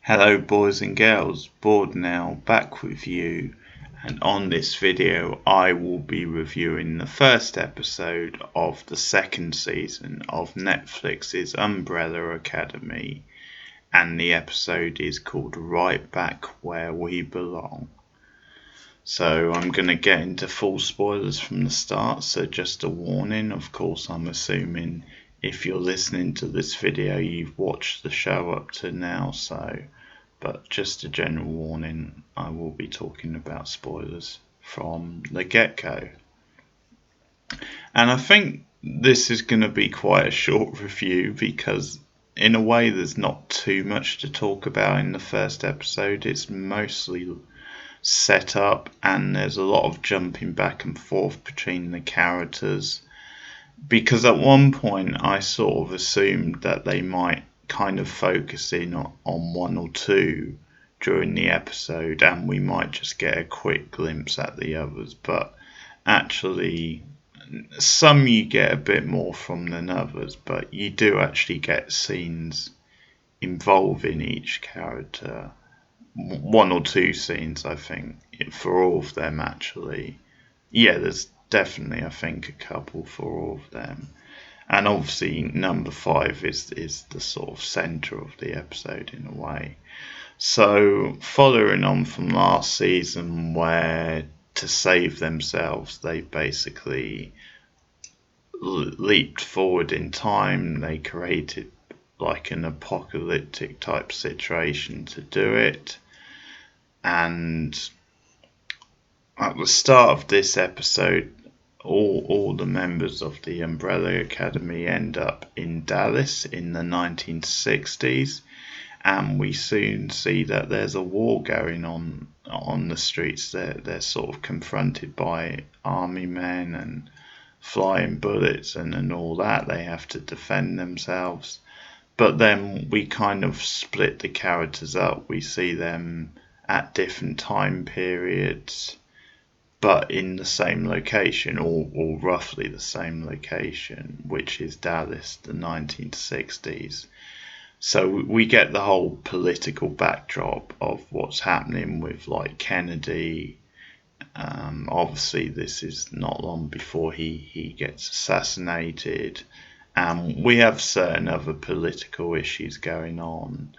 Hello boys and girls, Bored now, back with you, and on this video I will be reviewing the first episode of the second season of Netflix's Umbrella Academy, and the episode is called Right Back Where We Belong. So I'm going to get into full spoilers from the start, so just a warning. Of course, I'm assuming if you're listening to this video you've watched the show up to now, but just a general warning, I will be talking about spoilers from the get-go. And I think this is going to be quite a short review because in a way there's not too much to talk about in the first episode. It's mostly set up and there's a lot of jumping back and forth between the characters, because at one point I sort of assumed that they might kind of focus in on one or two during the episode and we might just get a quick glimpse at the others, but actually some you get a bit more from than others, but you do actually get scenes involving each character. One or two scenes, I think, for all of them actually. Yeah, there's definitely, I think, a couple for all of them. And obviously number 5 is the sort of centre of the episode in a way. So following on from last season, where to save themselves they basically leaped forward in time, they created like an apocalyptic type situation to do it. And at the start of this episode, all the members of the Umbrella Academy end up in Dallas in the 1960s, and we soon see that there's a war going on the streets. They're sort of confronted by army men and flying bullets and all that. They have to defend themselves. But then we kind of split the characters up. We see them at different time periods, but in the same location, or roughly the same location, which is Dallas, the 1960s. So we get the whole political backdrop of what's happening with like Kennedy. Obviously this is not long before he gets assassinated. We have certain other political issues going on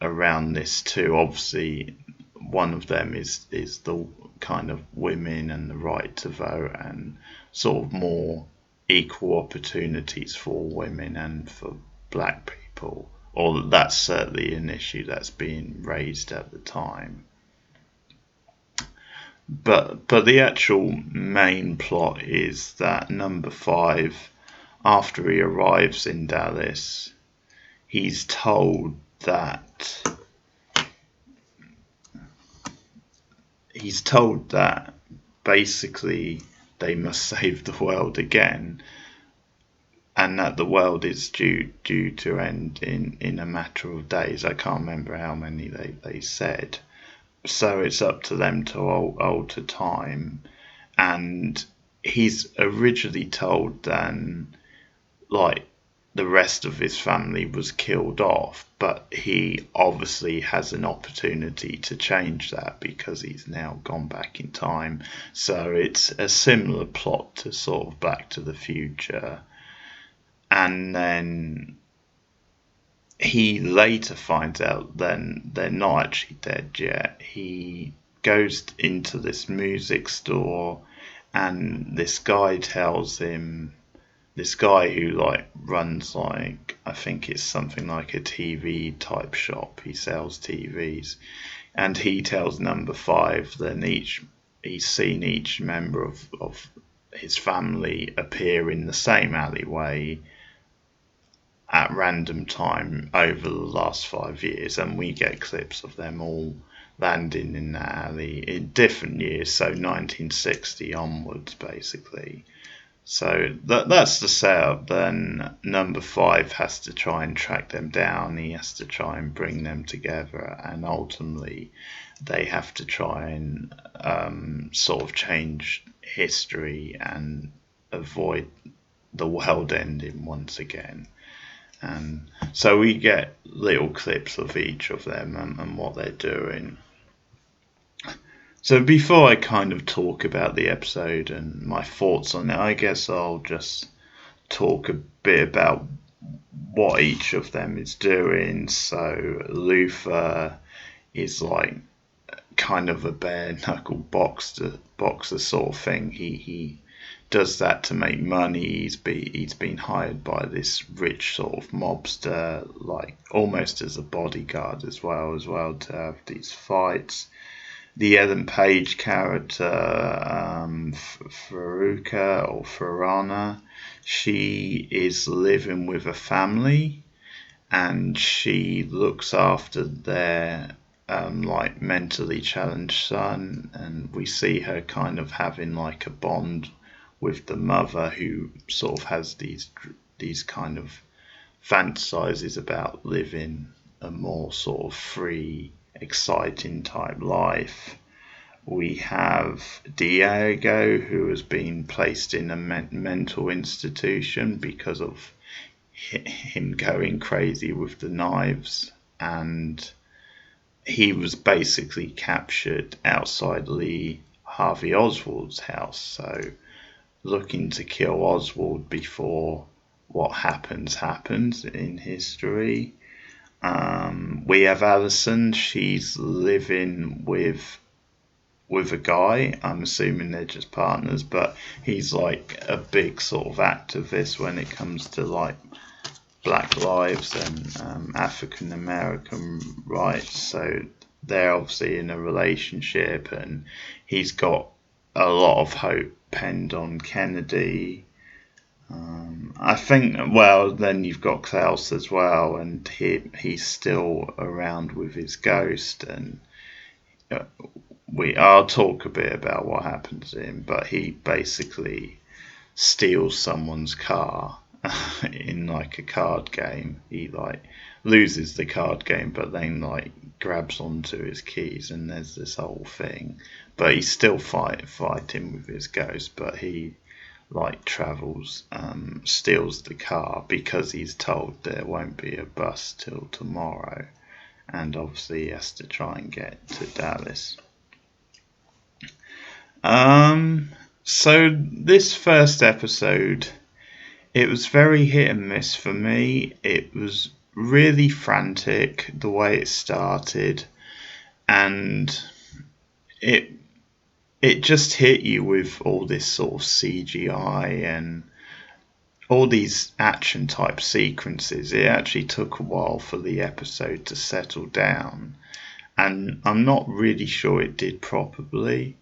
around this too. Obviously one of them is the kind of women and the right to vote and sort of more equal opportunities for women and for black people, or that's certainly an issue that's being raised at the time. But the actual main plot is that number 5, after he arrives in Dallas, he's told that basically they must save the world again, and that the world is due to end in a matter of days. I can't remember how many they said. So it's up to them to alter time. And he's originally told then, like, the rest of his family was killed off, but he obviously has an opportunity to change that because he's now gone back in time. So it's a similar plot to sort of Back to the Future. And then he later finds out then they're not actually dead yet. He goes into this music store and this guy tells him, this guy who like runs like, I think it's something like a TV type shop, he sells TVs, and he tells number 5 then he's seen each member of his family appear in the same alleyway at random time over the last 5 years, and we get clips of them all landing in that alley in different years, so 1960 onwards basically. So that's the setup. Then number 5 has to try and track them down. He has to try and bring them together, and ultimately they have to try and sort of change history and avoid the world ending once again. and so we get little clips of each of them and what they're doing. So before I kind of talk about the episode and my thoughts on it, I guess I'll just talk a bit about what each of them is doing. So Luther is like kind of a bare knuckle boxer sort of thing. He does that to make money. He's been hired by this rich sort of mobster, like almost as a bodyguard as well to have these fights. The Ellen Page character, Faruka or Farana, she is living with a family, and she looks after their like mentally challenged son, and we see her kind of having like a bond with the mother, who sort of has these kind of fantasizes about living a more sort of free, exciting type life. We have Diego, who has been placed in a mental institution because of him going crazy with the knives, and he was basically captured outside Lee Harvey Oswald's house, so looking to kill Oswald before what happens in history. We have Alison. She's living with a guy. I'm assuming they're just partners, but he's like a big sort of activist when it comes to like Black lives and African American rights. So they're obviously in a relationship, and he's got a lot of hope pinned on Kennedy. I think, well, then you've got Klaus as well, and he's still around with his ghost, and I'll talk a bit about what happens to him, but he basically steals someone's car in like a card game. He like loses the card game, but then like grabs onto his keys, and there's this whole thing. But he's still fighting with his ghost, but he like travels, steals the car because he's told there won't be a bus till tomorrow, and obviously he has to try and get to Dallas. So this first episode, it was very hit and miss for me. It was really frantic the way it started, and it just hit you with all this sort of CGI and all these action type sequences. It actually took a while for the episode to settle down, and I'm not really sure it did properly.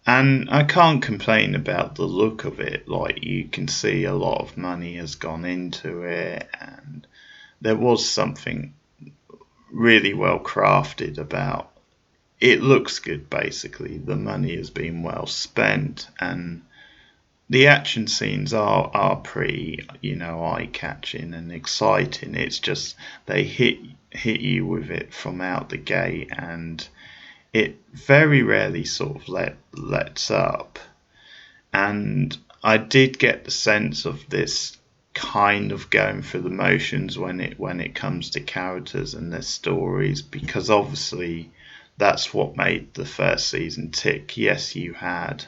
And I can't complain about the look of it. Like, you can see a lot of money has gone into it, and there was something really well crafted about it. Looks good, basically. The money has been well spent, and the action scenes are pretty, eye-catching and exciting. It's just they hit you with it from out the gate, and it very rarely sort of lets up. And I did get the sense of this kind of going through the motions when it comes to characters and their stories, because obviously that's what made the first season tick. Yes, you had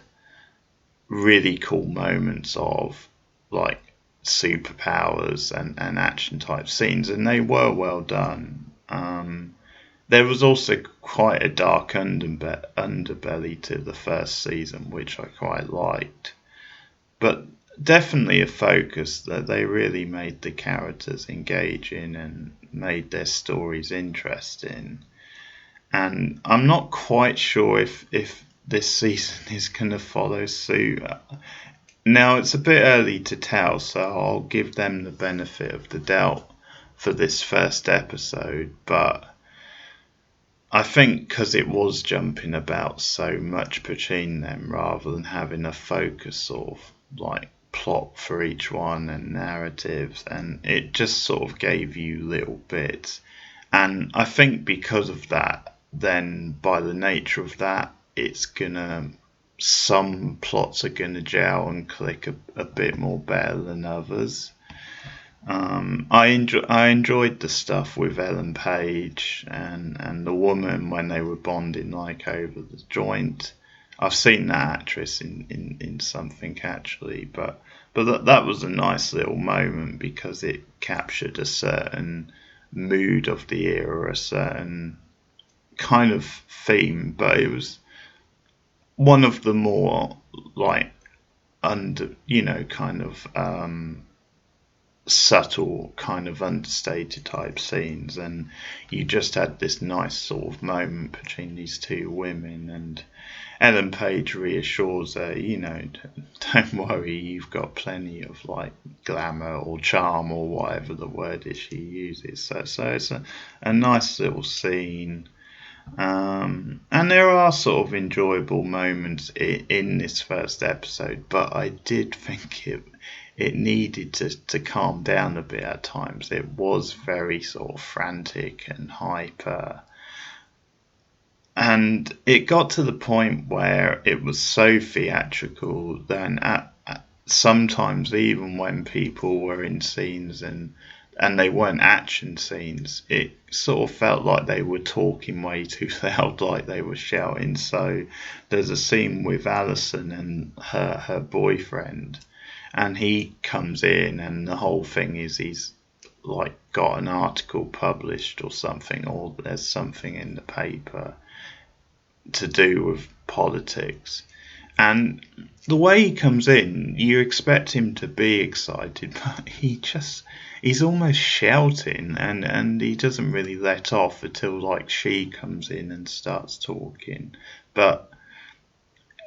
really cool moments of like superpowers and action type scenes, and they were well done. There was also quite a dark underbelly to the first season, which I quite liked. But definitely a focus that they really made the characters engaging and made their stories interesting. And I'm not quite sure if this season is going to follow suit. Now, it's a bit early to tell, so I'll give them the benefit of the doubt for this first episode, but I think because it was jumping about so much between them, rather than having a focus sort of like plot for each one and narratives, and it just sort of gave you little bits. And I think because of that, then by the nature of that, some plots are gonna gel and click a bit more better than others. I enjoyed the stuff with Ellen Page and the woman when they were bonding like over the joint. I've seen that actress in something actually, but that was a nice little moment because it captured a certain mood of the era, a certain kind of theme, but it was one of the more like under, kind of subtle, kind of understated type scenes, and you just had this nice sort of moment between these two women, and Ellen Page reassures her, don't worry, you've got plenty of like glamour or charm or whatever the word is she uses. So it's a nice little scene. And there are sort of enjoyable moments in this first episode, but I did think it needed to calm down a bit at times. It was very sort of frantic and hyper. And it got to the point where it was so theatrical then sometimes even when people were in scenes and they weren't action scenes, it sort of felt like they were talking way too loud, like they were shouting. So there's a scene with Alison and her boyfriend, and he comes in, and the whole thing is he's like got an article published or something, or there's something in the paper to do with politics. And the way he comes in, you expect him to be excited, but he's almost shouting, and he doesn't really let off until like she comes in and starts talking. But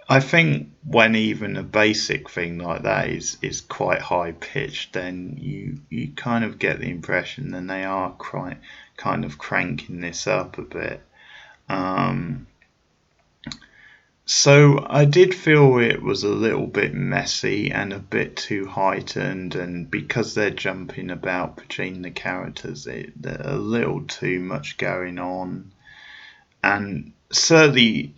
I think when even a basic thing like that is quite high pitched, then you kind of get the impression that they are kind of cranking this up a bit. So I did feel it was a little bit messy and a bit too heightened, and because they're jumping about between the characters, there's a little too much going on, and certainly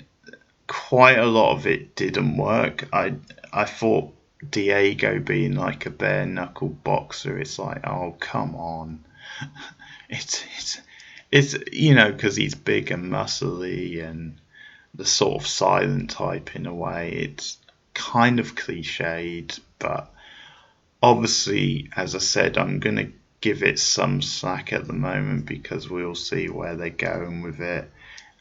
quite a lot of it didn't work. I thought Diego being like a bare knuckle boxer, it's like, oh come on, it's because he's big and muscly and the sort of silent type in a way. It's kind of cliched, but obviously, as I said, I'm going to give it some slack at the moment because we'll see where they're going with it.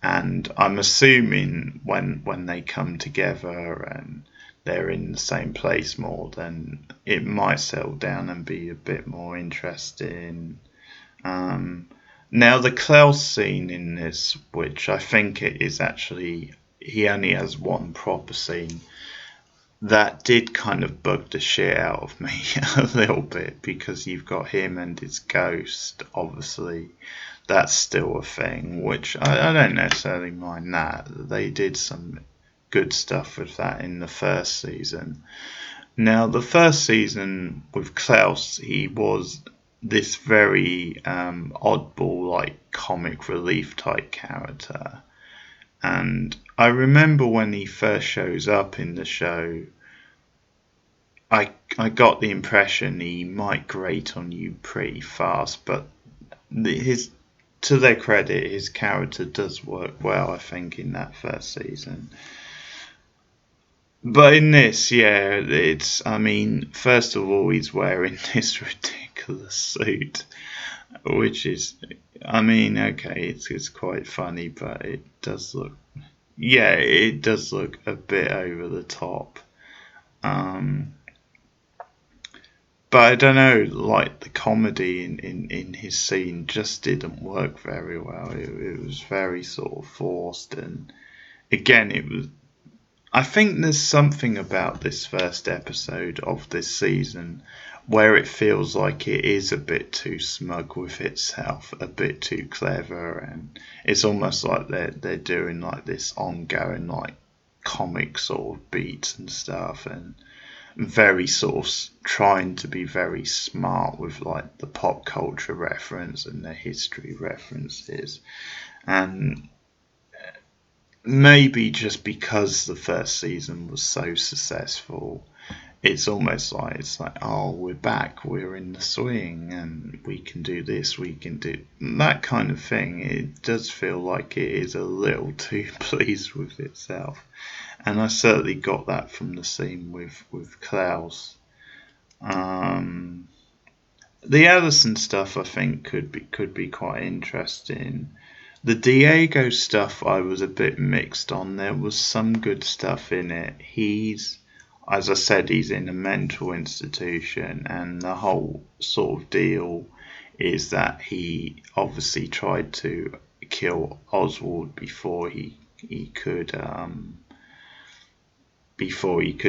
And I'm assuming when they come together and they're in the same place more, then it might settle down and be a bit more interesting. Now the Klaus scene in this, which I think it is actually, he only has one proper scene, that did kind of bug the shit out of me a little bit because you've got him and his ghost, obviously. That's still a thing, which I don't necessarily mind that. They did some good stuff with that in the first season. Now, the first season with Klaus, he was this very oddball, like comic relief type character. And I remember when he first shows up in the show, I got the impression he might grate on you pretty fast, but to their credit, his character does work well, I think, in that first season. But in this, yeah, I mean, first of all, he's wearing this ridiculous suit, which is, I mean, okay, it's quite funny, but it does look, yeah, it does look a bit over the top. But I don't know, like the comedy in his scene just didn't work very well. It was very sort of forced, and again, it was. I think there's something about this first episode of this season where it feels like it is a bit too smug with itself, a bit too clever, and it's almost like they're doing like this ongoing like comic sort of beats and stuff, and very sort of trying to be very smart with like the pop culture reference and the history references, and maybe just because the first season was so successful, it's almost like oh, we're back, we're in the swing, and we can do this, we can do that kind of thing. It does feel like it is a little too pleased with itself, and I certainly got that from the scene with Klaus. The Ellison stuff I think could be quite interesting. The Diego stuff I was a bit mixed on. There was some good stuff in it. As I said, he's in a mental institution, and the whole sort of deal is that he obviously tried to kill Oswald before he could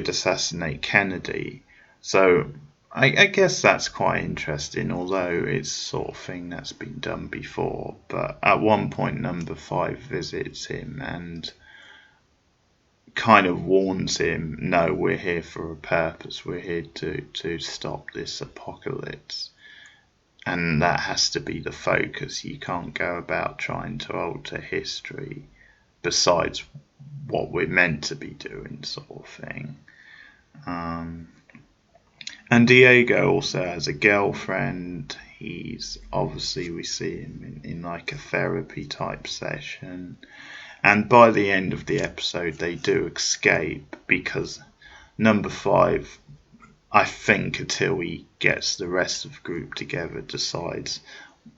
assassinate Kennedy. So I guess that's quite interesting, although it's sort of thing that's been done before. But at one point, Number 5 visits him and kind of warns him, no, we're here for a purpose. We're here to stop this apocalypse. And that has to be the focus. You can't go about trying to alter history besides what we're meant to be doing, sort of thing. And Diego also has a girlfriend. He's obviously, we see him in like a therapy type session. And by the end of the episode, they do escape because Number 5, I think, until he gets the rest of the group together, decides,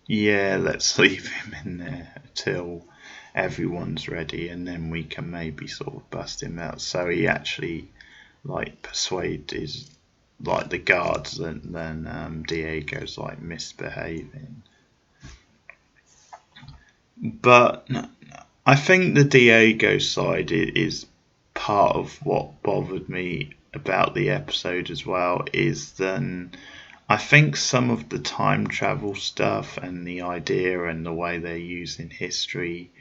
yeah, let's leave him in there till everyone's ready, and then we can maybe sort of bust him out. So he actually persuades the guards, and then Diego's misbehaving. But I think the Diego side is part of what bothered me about the episode as well, is then I think some of the time travel stuff and the idea and the way they're using history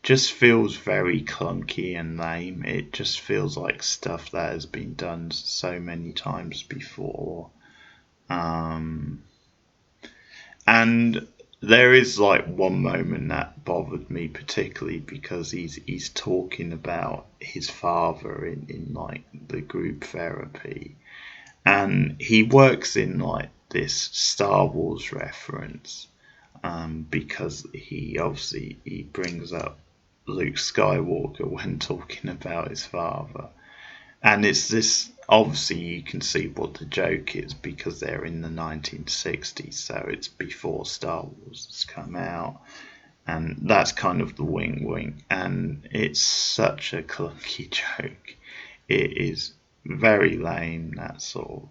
just feels very clunky and lame. It just feels like stuff that has been done so many times before. And there is one moment that bothered me particularly because he's talking about his father in the group therapy, and he works in this Star Wars reference, because he brings up Luke Skywalker when talking about his father. And it's this, obviously you can see what the joke is because they're in the 1960s, so it's before Star Wars has come out. And that's kind of the wink, and it's such a clunky joke. It is very lame, that sort of,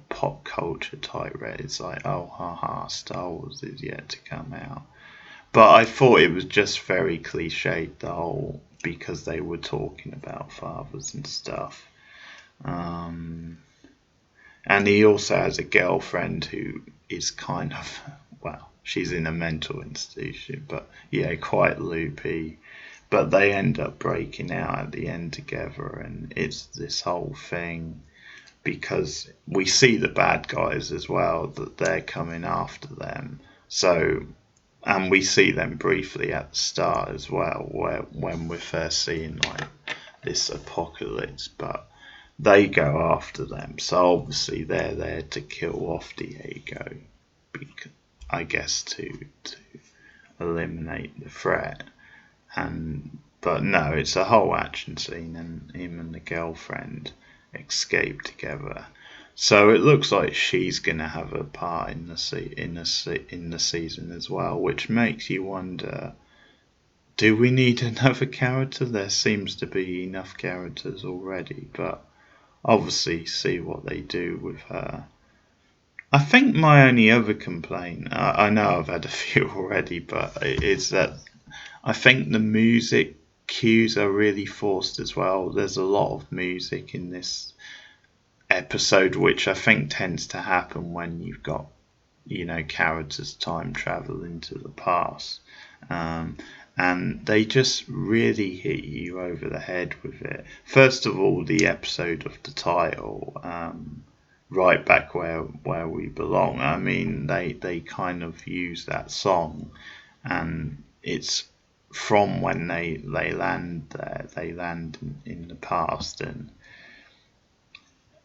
pop culture type red. It's like, oh, haha, Star Wars is yet to come out. But I thought it was just very cliched, the whole, because they were talking about fathers and stuff. And he also has a girlfriend who is kind of, she's in a mental institution, but quite loopy. But they end up breaking out at the end together, and it's this whole thing because we see the bad guys as well, that they're coming after them. So, and we see them briefly at the start as well, when we're first seeing this apocalypse, but they go after them. So obviously they're there to kill off Diego, because, I guess to eliminate the threat. But no, it's a whole action scene, and him and the girlfriend escape together. So it looks like she's going to have a part in the season as well, which makes you wonder, do we need another character? There seems to be enough characters already, but obviously see what they do with her. I think my only other complaint, I know I've had a few already, but it's that I think the music cues are really forced as well. There's a lot of music in this episode, which I think tends to happen when you've got, characters time travel into the past. And they just really hit you over the head with it. First of all, the episode of the title, Right Back Where We Belong. I mean, they kind of use that song, and it's from when they land there. They land in the past, and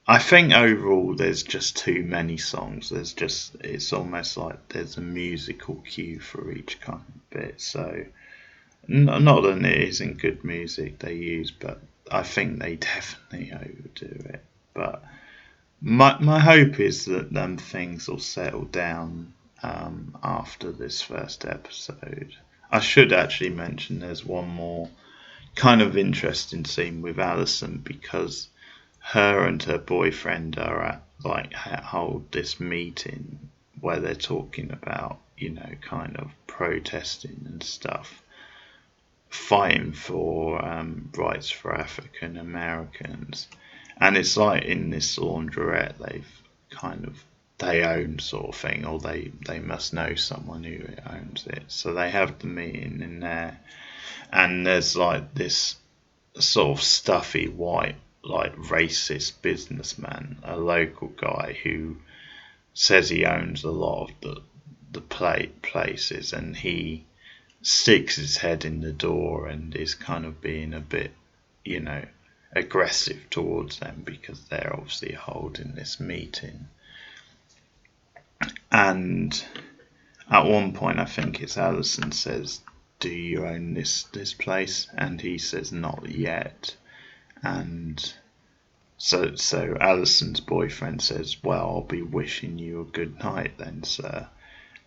I think overall there's just too many songs. It's almost like there's a musical cue for each kind of bit. So not that it isn't good music they use, but I think they definitely overdo it. But my hope is that things will settle down after this first episode. I should actually mention there's one more kind of interesting scene with Alison, because her and her boyfriend are at hold this meeting where they're talking about, kind of protesting and stuff, fighting for rights for African Americans. And it's like in this laundrette they own sort of thing, or they must know someone who owns it. So they have the meeting in there, and there's like this sort of stuffy white, like racist businessman, a local guy who says he owns a lot of the places, and he sticks his head in the door and is kind of being a bit, aggressive towards them because they're obviously holding this meeting. And at one point, I think it's Alison says, "Do you own this place?" And he says, "Not yet." And so Alison's boyfriend says, "Well, I'll be wishing you a good night then, sir."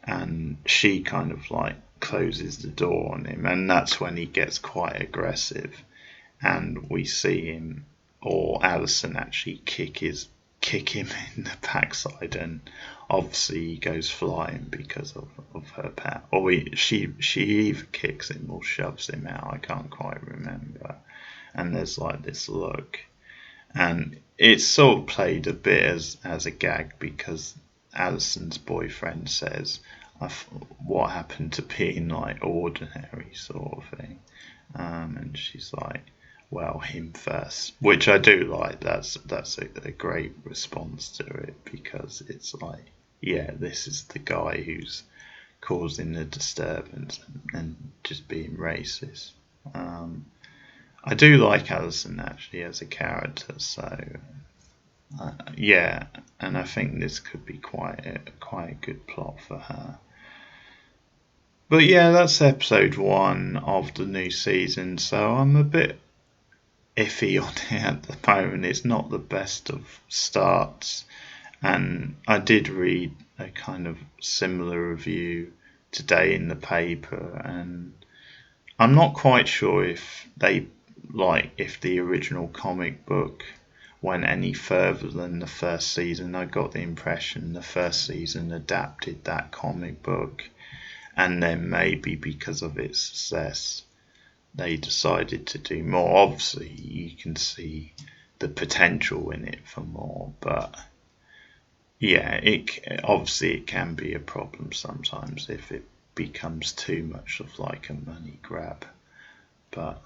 And she kind of like closes the door on him, and that's when he gets quite aggressive, and we see him, or Alison actually kick him in the backside, and obviously he goes flying because of her power. Or she either kicks him or shoves him out, I can't quite remember. And there's like this look, and it's sort of played a bit as a gag, because Alison's boyfriend says, "What happened to being like ordinary," sort of thing. And she's like, "Well, him first," which I do like. That's a great response to it, because it's like, yeah, this is the guy who's causing the disturbance and just being racist. I do like Alison actually as a character, so yeah, and I think this could be quite a good plot for her. But yeah, that's episode 1 of the new season, so I'm a bit iffy on it at the moment. It's not the best of starts, and I did read a kind of similar review today in the paper, and I'm not quite sure if the original comic book went any further than the first season. I got the impression the first season adapted that comic book, and then maybe because of its success they decided to do more. Obviously you can see the potential in it for more, but yeah, it can be a problem sometimes if it becomes too much of like a money grab. But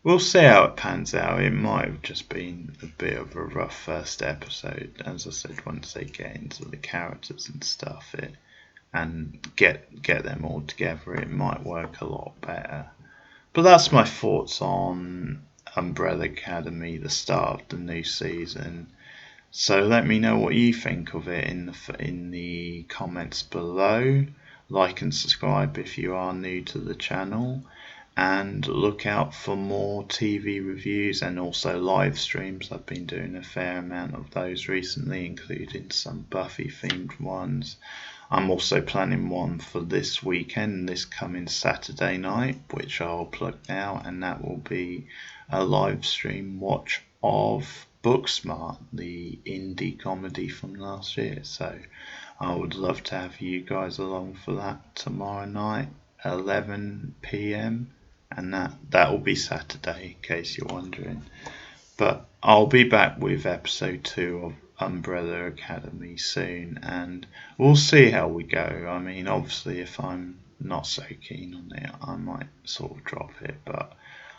we'll see how it pans out. It might have just been a bit of a rough first episode. As I said, once they get into the characters and stuff, and get them all together, it might work a lot better. But that's my thoughts on Umbrella Academy, the start of the new season. So let me know what you think of it in the comments below. Like and subscribe if you are new to the channel, and look out for more TV reviews and also live streams. I've been doing a fair amount of those recently, including some Buffy themed ones. I'm also planning one for this weekend, this coming Saturday night, which I'll plug now, and that will be a live stream watch of Booksmart, the indie comedy from last year. So I would love to have you guys along for that tomorrow night, 11 p.m. and that will be Saturday, in case you're wondering. But I'll be back with episode 2 of Umbrella Academy soon, and we'll see how we go. I mean, obviously if I'm not so keen on it, I might sort of drop it, but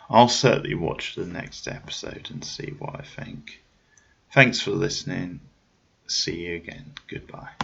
I'll certainly watch the next episode and see what I think. Thanks for listening. See you again. Goodbye.